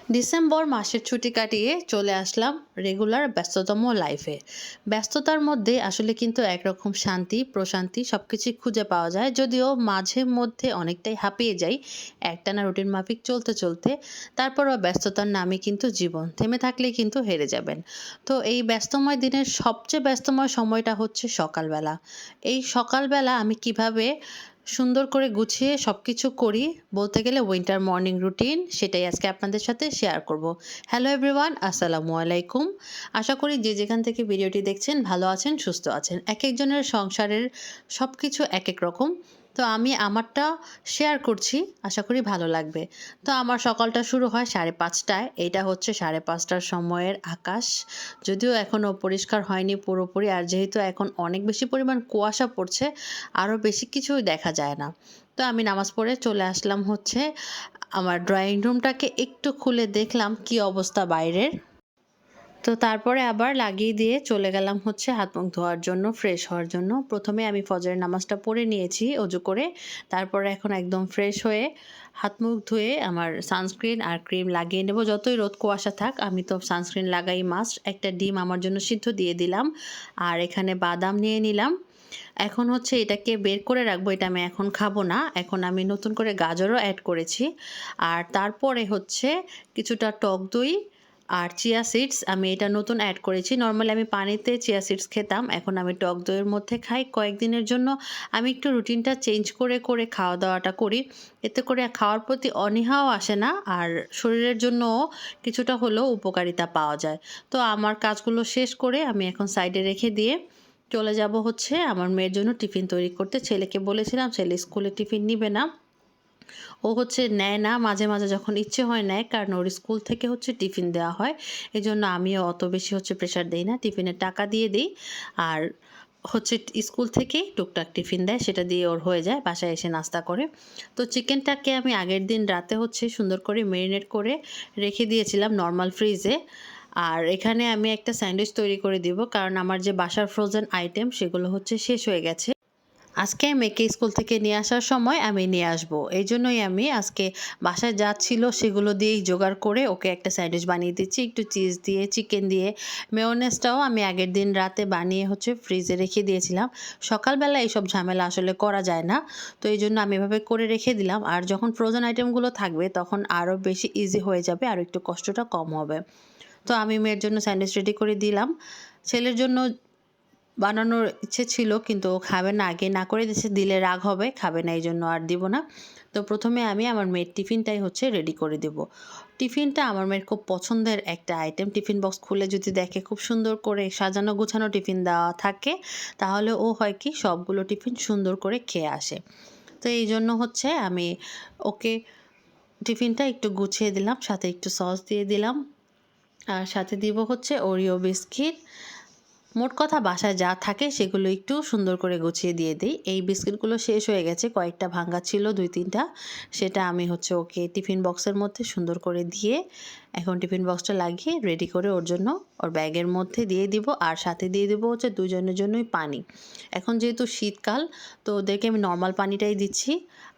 December মাসের ছুটি কাটিয়ে চলে আসলাম রেগুলার ব্যস্ততম লাইফে। ব্যস্ততার মধ্যে আসলে কিন্তু একরকম শান্তি, প্রশান্তি সবকিছুই খুঁজে পাওয়া যায়। যদিও মাঝে মধ্যে অনেকটাই হাঁপিয়ে যাই একটানা রুটিন মাফিক চলতে। তারপরও ব্যস্ততার নামই কিন্তু জীবন। থেমে থাকলেই কিন্তু হেরে যাবেন। তো এই ব্যস্তময় দিনের সবচেয়ে ব্যস্তময় সময়টা হচ্ছে সকালবেলা। এই সকালবেলা আমি কিভাবে সুন্দর করে গুছিয়ে সবকিছু করি, বলতে গেলে উইন্টার মর্নিং রুটিন, সেটাই আজকে আপনাদের সাথে শেয়ার করব। হ্যালো এভরিওয়ান, আসসালামু আলাইকুম। আশা করি যে যেখান থেকে ভিডিওটি দেখছেন ভালো আছেন, সুস্থ আছেন। একেকজনের সংসারের সবকিছু একেক রকম। তো আমি আমারটা শেয়ার করছি, আশা করি ভালো লাগবে। তো আমার সকালটা শুরু হয় 5:30টায়। এইটা হচ্ছে 5:30টার সময়ের আকাশ। যদিও এখনও পরিষ্কার হয়নি পুরোপুরি, আর যেহেতু এখন অনেক বেশি পরিমাণ কুয়াশা পড়ছে, আরও বেশি কিছুই দেখা যায় না। তো আমি নামাজ পড়ে চলে আসলাম হচ্ছে আমার ড্রয়িং রুমটাকে একটু খুলে দেখলাম কি অবস্থা বাইরের। তো তারপরে আবার লাগিয়ে দিয়ে চলে গেলাম হচ্ছে হাত মুখ ধোয়ার জন্য, ফ্রেশ হওয়ার জন্য। প্রথমে আমি ফজরের নামাজটা পড়ে নিয়েছি অজু করে। তারপরে এখন একদম ফ্রেশ হয়ে হাত মুখ ধুয়ে আমার সানস্ক্রিন আর ক্রিম লাগিয়ে নেব। যতই রোদ কুয়াশা থাক আমি তো সানস্ক্রিন লাগাই মাস্ট। একটা ডিম আমার জন্য সিদ্ধ দিয়ে দিলাম, আর এখানে বাদাম নিয়ে নিলাম। এখন হচ্ছে এটাকে বের করে রাখবো, এটা আমি এখন খাবো না। এখন আমি নতুন করে গাজরও অ্যাড করেছি। আর তারপরে হচ্ছে কিছুটা টক দই আর চিয়া সিডস, আমি এটা নতুন অ্যাড করেছি। নর্মালি আমি পানিতে চিয়া সিডস খেতাম, এখন আমি টক দইয়ের মধ্যে খাই। কয়েকদিনের জন্য আমি একটু রুটিনটা চেঞ্জ করে খাওয়া দাওয়াটা করি। এতে করে খাওয়ার প্রতি অনীহাও আসে না, আর শরীরের জন্যও কিছুটা হলেও উপকারিতা পাওয়া যায়। তো আমার কাজগুলো শেষ করে আমি এখন সাইডে রেখে দিয়ে চলে যাব হচ্ছে আমার মেয়ের জন্য টিফিন তৈরি করতে। ছেলেকে বলেছিলাম, ছেলে স্কুলে টিফিন নিবে না। ও হচ্ছে নেয় না, মাঝে যখন ইচ্ছে হয় নেয়, কারণ ওর স্কুল থেকে হচ্ছে টিফিন দেওয়া হয়। এজন্য আমিও অত বেশি হচ্ছে প্রেশার দেই না, টিফিনের টাকা দিয়ে দিই। আর হচ্ছে স্কুল থেকেই টুকটাক টিফিন দেয়, সেটা দিয়ে ওর হয়ে যায়, বাসায় এসে নাস্তা করে। তো চিকেনটাকে আমি আগের দিন রাতে হচ্ছে সুন্দর করে মেরিনেট করে রেখে দিয়েছিলাম নর্মাল ফ্রিজে। আর এখানে আমি একটা স্যান্ডউইচ তৈরি করে দিব, কারণ আমার যে বাসার ফ্রোজেন আইটেম সেগুলো হচ্ছে শেষ হয়ে গেছে। আজকে মেয়েকে স্কুল থেকে নিয়ে আসার সময় আমি নিয়ে আসবো। এইজন্যই আমি আজকে বাসায় যা ছিল সেগুলো দিয়েই জোগাড় করে ওকে একটা স্যান্ডউইচ বানিয়ে দিচ্ছি, একটু চিজ দিয়ে, চিকেন দিয়ে। মেয়োনেজটাও আমি আগের দিন রাতে বানিয়ে হচ্ছে ফ্রিজে রেখে দিয়েছিলাম। সকালবেলা এইসব ঝামেলা আসলে করা যায় না। তো এইজন্য আমি এভাবে করে রেখে দিলাম। আর যখন ফ্রোজেন আইটেমগুলো থাকবে তখন আরও বেশি ইজি হয়ে যাবে, আর একটু কষ্টটা কম হবে। তো আমি মেয়ের জন্য স্যান্ডউইচ রেডি করে দিলাম। ছেলের জন্য বানানোর ইচ্ছে ছিল, কিন্তু ও খাবে না, আগে না করে দিয়েছে, দিলে রাগ হবে, খাবে না, এই জন্য আর দিব না। তো প্রথমে আমি আমার মেয়ের টিফিনটাই হচ্ছে রেডি করে দেব। টিফিনটা আমার মেয়ের খুব পছন্দের একটা আইটেম। টিফিন বক্স খুলে যদি দেখে খুব সুন্দর করে সাজানো গোছানো টিফিন দেওয়া থাকে, তাহলে ও হয় কি সবগুলো টিফিন সুন্দর করে খেয়ে আসে। তো এই জন্য হচ্ছে আমি ওকে টিফিনটা একটু গুছিয়ে দিলাম, সাথে একটু সস দিয়ে দিলাম, আর সাথে দিব হচ্ছে ওরিও বিস্কিট। মোট কথা বাসায় যা থাকে সেগুলো একটু সুন্দর করে গুছিয়ে দিয়ে দিই। এই বিস্কিটগুলো শেষ হয়ে গেছে, কয়েকটা ভাঙা ছিল 2-3টা, সেটা আমি হচ্ছে ওকে টিফিন বক্সের মধ্যে সুন্দর করে দিয়ে এখন টিফিন বক্সটা লাগিয়ে রেডি করে ওর জন্য ওর ব্যাগের মধ্যে দিয়ে দিব। আর সাথে দিয়ে দেবো হচ্ছে দুজনের জন্যই পানি। এখন যেহেতু শীতকাল, তো ওদেরকে আমি নর্মাল পানিটাই দিচ্ছি।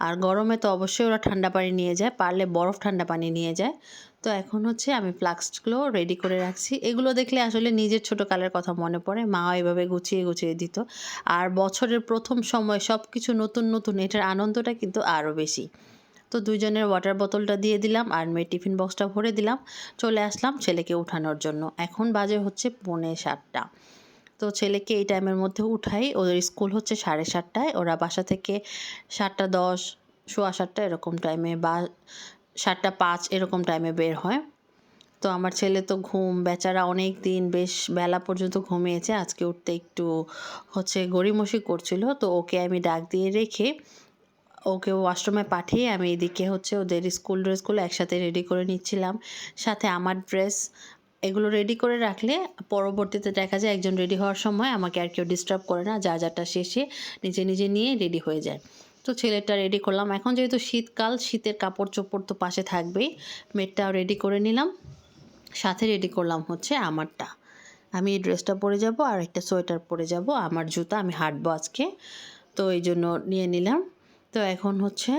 আর গরমে তো অবশ্যই ওরা ঠান্ডা পানি নিয়ে যায়, পারলে বরফ ঠান্ডা পানি নিয়ে যায়। তো এখন হচ্ছে আমি ফ্লাস্কগুলো রেডি করে রাখছি। এগুলো দেখলে আসলে নিজের ছোটোকালের কথা মনে পড়ে, মাও এভাবে গুছিয়ে দিত। আর বছরের প্রথম সময় সব কিছু নতুন, এটার আনন্দটা কিন্তু আরও বেশি। তো দুইজনের ওয়াটার বোতলটা দিয়ে দিলাম, আর মেয়ের টিফিন বক্সটা ভরে দিলাম। চলে আসলাম ছেলেকে উঠানোর জন্য। এখন বাজে হচ্ছে 6:45। তো ছেলেকে এই টাইমের মধ্যে উঠাই, ওদের স্কুল হচ্ছে 7:30টায়। ওরা বাসা থেকে 7:10, 7:15 এরকম টাইমে, বা 7:05 এরকম টাইমে বের হয়। তো আমার ছেলে তো বেচারা অনেক দিন বেশ বেলা পর্যন্ত ঘুমিয়েছে। আজকে উঠতে একটু হচ্ছে গড়িমসি করছিল। তো ওকে আমি ডাক দিয়ে রেখে ওকে ওয়াশরুমে পাঠিয়ে আমি এদিকে হচ্ছে ওদের স্কুল ড্রেসগুলো একসাথে রেডি করে নিচ্ছিলাম। সাথে আমার ড্রেস, এগুলো রেডি করে রাখলে পরবর্তীতে দেখা যায় একজন রেডি হওয়ার সময় আমাকে আর কেউ ডিস্টার্ব করে না, যারটা শেষে নিজে নিয়ে রেডি হয়ে যায়। তো ছেলেটা রেডি করলাম। এখন যেহেতু শীতকাল, শীতের কাপড় চোপড় তো পাশে থাকবেই। মেয়েরটাও রেডি করে নিলাম, সাথে রেডি করলাম হচ্ছে আমারটা। আমি এই ড্রেসটা পরে যাব আর একটা সোয়েটার পরে যাব, আমার জুতা, আমি হাঁটবো আজকে, তো এই জন্য নিয়ে নিলাম। তো এখন হচ্ছে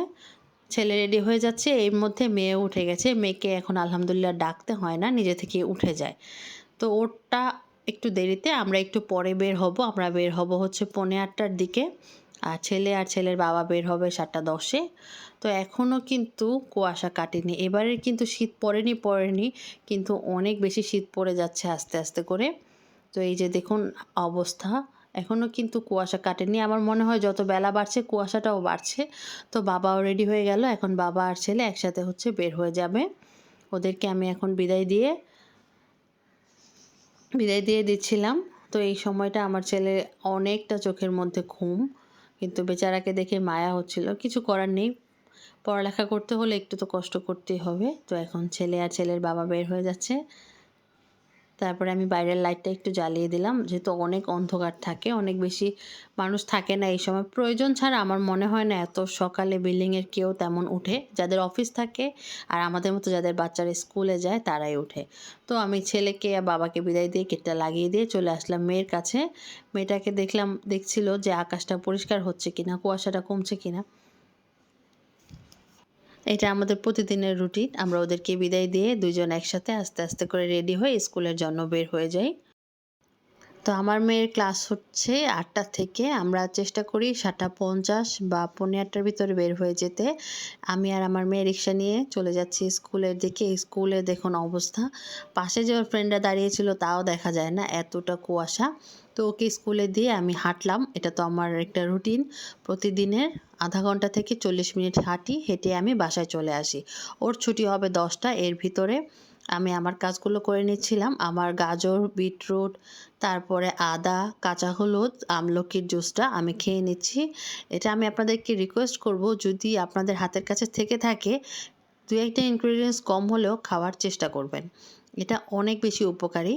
ছেলে রেডি হয়ে যাচ্ছে, এর মধ্যে মেয়েও উঠে গেছে। মেয়েকে এখন আলহামদুলিল্লাহ ডাকতে হয় না, নিজে থেকে উঠে যায়। তো ওরটা একটু দেরিতে, আমরা একটু পরে বের হব। আমরা বের হব হচ্ছে 8:45টার দিকে। আর ছেলে আর ছেলের বাবা বের হবে 7:10-এ। তো এখনও কিন্তু কুয়াশা কাটেনি। এবারের কিন্তু শীত পড়েনি, কিন্তু অনেক বেশি শীত পড়ে যাচ্ছে আস্তে, আস্তে করে। তো এই যে দেখুন অবস্থা, এখনও কিন্তু কুয়াশা কাটেনি। আমার মনে হয় যত বেলা বাড়ছে কুয়াশাটাও বাড়ছে। তো বাবাও রেডি হয়ে গেল। এখন বাবা আর ছেলে একসাথে হচ্ছে বের হয়ে যাবে। ওদেরকে আমি এখন বিদায় দিয়ে দিচ্ছিলাম। তো এই সময়টা আমার ছেলের অনেকটা চোখের মধ্যে ঘুম, কিন্তু বেচারাকে দেখে মায়া হচ্ছিল। কিছু করার নেই, পড়ালেখা করতে হলে একটু তো কষ্ট করতেই হবে। তো এখন ছেলে আর ছেলের বাবা বের হয়ে যাচ্ছে। তারপরে আমি বাইরের লাইটটা একটু জ্বালিয়ে দিলাম, যেহেতু অনেক অন্ধকার থাকে, অনেক বেশি মানুষ থাকে না এই সময়। প্রয়োজন ছাড়া আমার মনে হয় না এত সকালে বিল্ডিংয়ের কেউ তেমন উঠে। যাদের অফিস থাকে আর আমাদের মতো যাদের বাচ্চারা স্কুলে যায় তারাই উঠে। তো আমি ছেলেকে আর বাবাকে বিদায় দিয়ে গেটটা লাগিয়ে দিয়ে চলে আসলাম মেয়ের কাছে। মেয়েটাকে দেখছিল যে আকাশটা পরিষ্কার হচ্ছে কিনা, কুয়াশাটা কমছে কিনা। এটা আমাদের প্রতিদিনের রুটিন। আমরা ওদেরকে বিদায় দিয়ে দুজন একসাথে আস্তে আস্তে করে রেডি হয়ে স্কুলের জন্য বের হয়ে যাই। তো আমার মেয়ের ক্লাস হচ্ছে 8টা থেকে। আমরা চেষ্টা করি 7:50 বা 7:45টার ভিতরে বের হয়ে যেতে। আমি আর আমার মেয়ে রিক্সা নিয়ে চলে যাচ্ছি স্কুলের দিকে। স্কুলে দেখুন অবস্থা। পাশে যে ওর ফ্রেন্ডরা দাঁড়িয়েছিল তাও দেখা যায় না, এতটা কুয়াশা। তো ওকে স্কুলে দিয়ে আমি হাঁটলাম। এটা তো আমার একটা রুটিন। প্রতিদিনের আধা ঘন্টা থেকে 40 মিনিট হাঁটি, হেঁটে আমি বাসায় চলে আসি। ওর ছুটি হবে 10টা, এর ভিতরে আমি আমার কাজগুলো করে নিচ্ছিলাম। আমার গাজর, বিটরুট, তারপরে আদা, কাঁচা হলুদ, আমলকির জুসটা আমি খেয়ে নিচ্ছি। এটা আমি আপনাদেরকে রিকোয়েস্ট করব, যদি আপনাদের হাতের কাছে থেকে থাকে 2-1টা ইনগ্রিডিয়েন্টস কম হলেও খাওয়ার চেষ্টা করবেন। এটা অনেক বেশি উপকারী।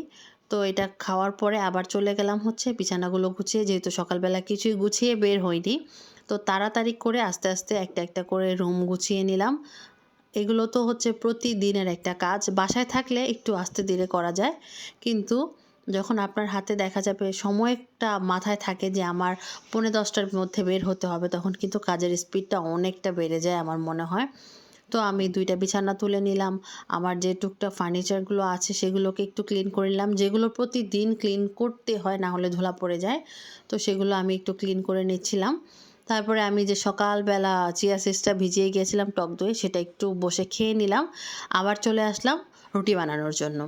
তো এটা খাওয়ার পরে আবার চলে গেলাম হচ্ছে বিছানাগুলো গুছিয়ে, যেহেতু সকালবেলা কিছুই গুছিয়ে বের হইনি। তো তাড়াতাড়ি করে আস্তে আস্তে একটা একটা করে রুম গুছিয়ে নিলাম। এগুলো তো হচ্ছে প্রতিদিনের একটা কাজ। বাসায় থাকলে একটু আস্তে ধীরে করা যায়, কিন্তু যখন আপনার হাতে দেখা যাবে সময়টা মাথায় থাকে যে আমার 9:45টার মধ্যে বের হতে হবে, তখন কিন্তু কাজের স্পিডটা অনেকটা বেড়ে যায় আমার মনে হয়। তো আমি 2টা বিছানা তুলে নিলাম। আমার যে টুকটাক ফার্নিচারগুলো আছে সেগুলোকে একটু ক্লিন করে নিলাম, যেগুলো প্রতিদিন ক্লিন করতে হয়, না হলে ধুলা পড়ে যায়। তো সেগুলো আমি একটু ক্লিন করে নিচ্ছিলাম। তারপরে আমি যে সকালবেলা চিয়া সিডসটা ভিজিয়ে গিয়েছিলাম টক দইয়ে, সেটা একটু বসে খেয়ে নিলাম। আবার চলে আসলাম রুটি বানানোর জন্য।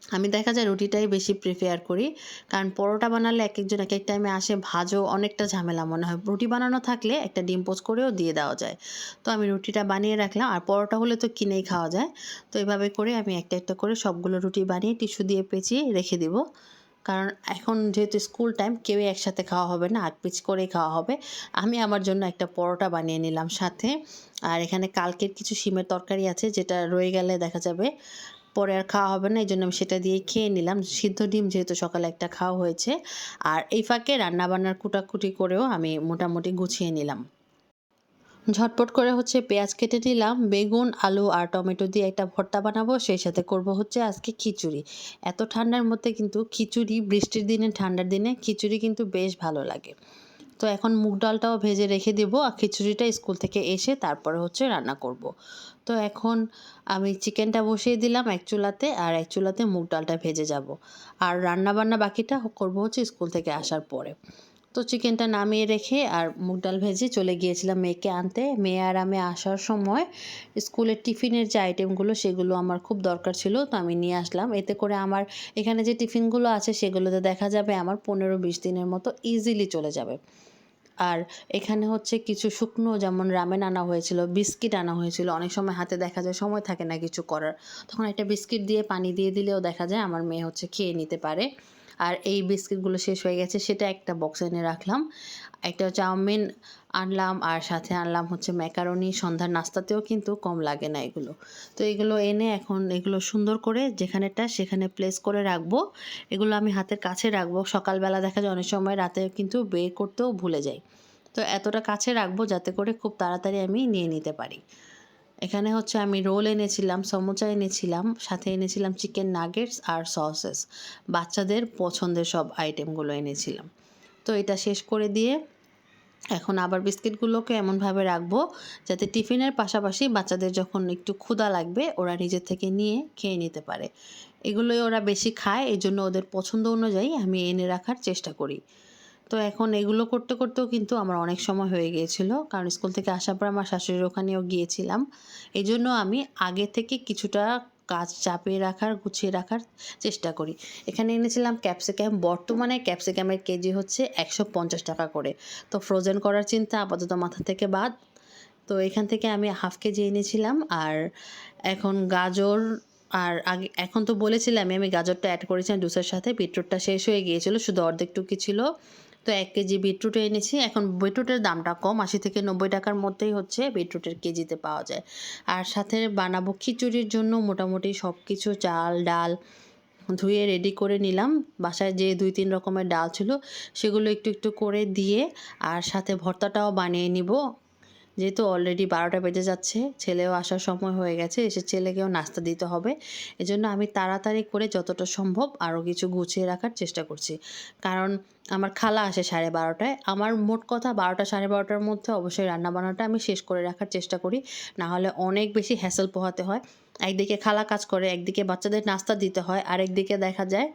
আমি দেখা যায় রুটিটাই বেশি প্রিফেয়ার করি, কারণ পরোটা বানালে একেকজন একেক টাইমে আসে, ভাজও অনেকটা ঝামেলা মনে হয়। রুটি বানানো থাকলে একটা ডিম পোচ করেও দিয়ে দেওয়া যায়। তো আমি রুটিটা বানিয়ে রাখলাম, আর পরোটা হলে তো কিনেই খাওয়া যায়। তো এভাবে করে আমি একটা একটা করে সবগুলো রুটি বানিয়ে টিস্যু দিয়ে পেঁচিয়ে রেখে দিব। কারণ এখন যেহেতু স্কুল টাইম, কেউই একসাথে খাওয়া হবে না, আগ পিচ করেই খাওয়া হবে। আমি আমার জন্য একটা পরোটা বানিয়ে নিলাম সাথে। আর এখানে কালকের কিছু শিমের তরকারি আছে, যেটা রয়ে গেলে দেখা যাবে পরে আর খাওয়া হবে না, এই জন্য আমি সেটা দিয়ে খেয়ে নিলাম। সিদ্ধ ডিম যেহেতু সকালে একটা খাওয়া হয়েছে। আর এই ফাঁকে রান্নাবান্নার কুটাকুটি করেও আমি মোটামুটি গুছিয়ে নিলাম। ঝটপট করে হচ্ছে পেঁয়াজ কেটে নিলাম, বেগুন, আলু আর টমেটো দিয়ে একটা ভর্তা বানাবো, সেই সাথে করব হচ্ছে আজকে খিচুড়ি। এত ঠান্ডার মধ্যে কিন্তু খিচুড়ি, বৃষ্টির দিনে ঠান্ডার দিনে খিচুড়ি কিন্তু বেশ ভালো লাগে। তো এখন মুগ ডালটাও ভেজে রেখে দেবো, আর খিচুড়িটা স্কুল থেকে এসে তারপরে হচ্ছে রান্না করব। তো এখন আমি চিকেনটা বসিয়ে দিলাম এক চুলাতে, আর এক চুলাতে মুগ ডালটা ভেজে যাব। আর রান্না বান্না বাকিটা করব হচ্ছে স্কুল থেকে আসার পরে। তো চিকেনটা নামিয়ে রেখে আর মুগ ডাল ভেজে চলে গিয়েছিলাম মেয়েকে আনতে। মেয়ে আর আমি আসার সময় স্কুলের টিফিনের যে আইটেমগুলো সেগুলো আমার খুব দরকার ছিল, তো আমি নিয়ে আসলাম। এতে করে আমার এখানে যে টিফিনগুলো আছে সেগুলোতে দেখা যাবে আমার 15-20 দিনের মতো ইজিলি চলে যাবে। আর এখানে হচ্ছে কিছু শুকনো, যেমন রামেন আনা হয়েছিল, বিস্কিট আনা হয়েছিল। অনেক সময় হাতে দেখা যায় সময় থাকে না কিছু করার, তখন একটা বিস্কিট দিয়ে পানি দিয়ে দিলেও দেখা যায় আমার মেয়ে হচ্ছে খেয়ে নিতে পারে। আর এই বিস্কিটগুলো শেষ হয়ে গেছে, সেটা একটা বক্সে এনে রাখলাম। একটা চাউমিন আনলাম, আর সাথে আনলাম হচ্ছে ম্যাকারনি। সন্ধ্যার নাস্তাতেও কিন্তু কম লাগে না এগুলো। তো এগুলো এনে এখন এগুলো সুন্দর করে যেখানেটা সেখানে প্লেস করে রাখবো। এগুলো আমি হাতের কাছে রাখবো। সকালবেলা দেখা যায় অনেক সময় রাতে কিন্তু বের করতেও ভুলে যাই। তো এতটা কাছে রাখবো যাতে করে খুব তাড়াতাড়ি আমি নিয়ে নিতে পারি। এখানে হচ্ছে আমি রোল এনেছিলাম, সমোসা এনেছিলাম, সাথে এনেছিলাম চিকেন নাগেটস আর সসেস। বাচ্চাদের পছন্দের সব আইটেমগুলো এনেছিলাম। তো এটা শেষ করে দিয়ে এখন আবার বিস্কিটগুলোকে এমনভাবে রাখবো যাতে টিফিনের পাশাপাশি বাচ্চাদের যখন একটু ক্ষুধা লাগবে ওরা নিজের থেকে নিয়ে খেয়ে নিতে পারে। এগুলোই ওরা বেশি খায়, এজন্য ওদের পছন্দ অনুযায়ী আমি এনে রাখার চেষ্টা করি। তো এখন এগুলো করতে করতেও কিন্তু আমার অনেক সময় হয়ে গিয়েছিল, কারণ স্কুল থেকে আসার পর আমার শাশুড়ির ওখানেও গিয়েছিলাম। এজন্য আমি আগে থেকে কিছুটা কাজ চাপিয়ে রাখার, গুছিয়ে রাখার চেষ্টা করি। এখানে এনেছিলাম ক্যাপসিকাম। বর্তমানে ক্যাপসিকামের কেজি হচ্ছে ১৫০ টাকা করে। তো ফ্রোজেন করার চিন্তা আপাতত মাথা থেকে বাদ। তো এখান থেকে আমি হাফ কেজি এনেছিলাম। আর এখন গাজর, আর আগে এখন তো বলেছিলামই আমি গাজরটা অ্যাড করেছিলাম জুসের সাথে। বিটরুটটা শেষ হয়ে গিয়েছিল, শুধু অর্ধেকটুকু ছিল। তো ১ কেজি বিটরুট এনেছি। এখন বিটরুটের দামটা কম, ৮০ থেকে ৯০ টাকার মধ্যেই হচ্ছে বিটরুটের কেজিতে পাওয়া যায়। আর সাথে বানাবো খিচুড়ির জন্য মোটামুটি সব কিছু চাল, ডাল ধুয়ে রেডি করে নিলাম। বাসায় যে ২-৩ রকমের ডাল ছিল সেগুলো একটু একটু করে দিয়ে, আর সাথে ভর্তাটাও বানিয়ে নিব। যেহেতু অলরেডি ১২টা বেজে যাচ্ছে, ছেলেও আসার সময় হয়ে গেছে, এসে ছেলেকেও নাস্তা দিতে হবে। এজন্য আমি তাড়াতাড়ি করে যতটা সম্ভব আরও কিছু গুছিয়ে রাখার চেষ্টা করছি। কারণ আমার খালা আসে ১২:৩০টায়। আমার মোট কথা ১২টা ১২:৩০টার মধ্যে অবশ্যই রান্নাবান্নাটা আমি শেষ করে রাখার চেষ্টা করি। না হলে অনেক বেশি হ্যাসেল পোহাতে হয়। একদিকে খালা কাজ করে, একদিকে বাচ্চাদের নাস্তা দিতে হয়, আরেকদিকে দেখা যায়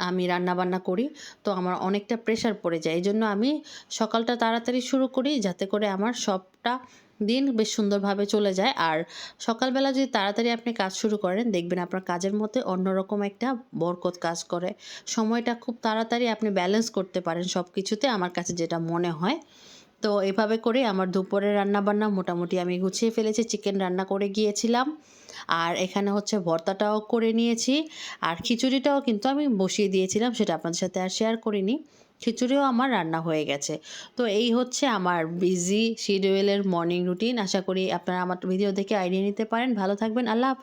আমি রান্নাবান্না করি। তো আমার অনেকটা প্রেশার পড়ে যায়। এজন্য আমি সকালটা তাড়াতাড়ি শুরু করি যাতে করে আমার সবটা দিন বেশ সুন্দরভাবে চলে যায়। আর সকালবেলা যদি তাড়াতাড়ি আপনি কাজ শুরু করেন, দেখবেন আপনার কাজের মধ্যে অন্যরকম একটা বরকত কাজ করে। সময়টা খুব তাড়াতাড়ি আপনি ব্যালেন্স করতে পারেন সব কিছুতে, আমার কাছে যেটা মনে হয়। তো এভাবে করে আমার দুপুরের রান্নাবান্না মোটামুটি আমি গুছিয়ে ফেলেছি। চিকেন রান্না করে গিয়েছিলাম। আর এখানে হচ্ছে ভর্তাটাও করে নিয়েছি। আর খিচুড়িটাও কিন্তু আমি বসিয়ে দিয়েছিলাম, সেটা আপনাদের সাথে আর শেয়ার করিনি। খিচুড়িও আমার রান্না হয়ে গেছে। তো এই হচ্ছে আমার বিজি শিডিউলের মর্নিং রুটিন। আশা করি আপনারা আমার ভিডিও দেখে আইডিয়া নিতে পারেন। ভালো থাকবেন। আল্লাহ হাফেজ।